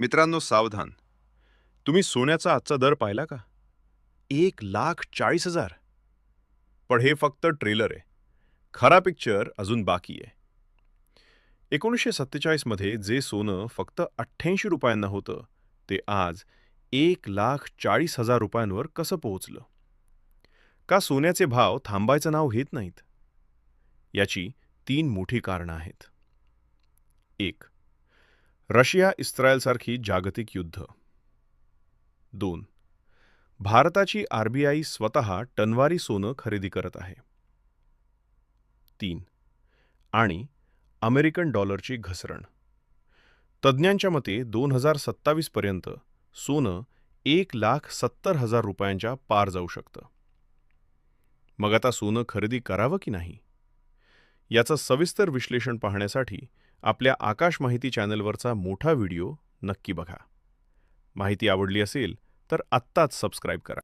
मित्रांनो सावधान. तुम्ही सोन्याचा आजचा दर पाहिला का? 1,40,000. पण हे फक्त ट्रेलर आहे. खरा पिक्चर अजून बाकी आहे. 1947 मध्ये जे सोनं फक्त ₹88 होतं, ते आज 1,40,000 रुपयांवर कसं पोहोचलं? का सोन्याचे भाव थांबायचं नाव घेत नाहीत? याची 3 मोठी कारणं आहेत. 1. रशिया-इस्रायलसारखी जागतिक युद्ध. 2. भारताची आरबीआय स्वतः टनवारी सोनं खरेदी करत आहे. 3. आणि अमेरिकन डॉलरची घसरण. तज्ज्ञांच्या मते 2027 पर्यंत सोनं 1,70,000 रुपयांच्या पार जाऊ शकतं. मग आता सोनं खरेदी करावं की नाही? याचं सविस्तर विश्लेषण पाहण्यासाठी आपल्या आकाश माहिती चॅनलवरचा मोठा व्हिडिओ नक्की बघा. माहिती आवडली असेल तर आत्ताच सबस्क्राईब करा.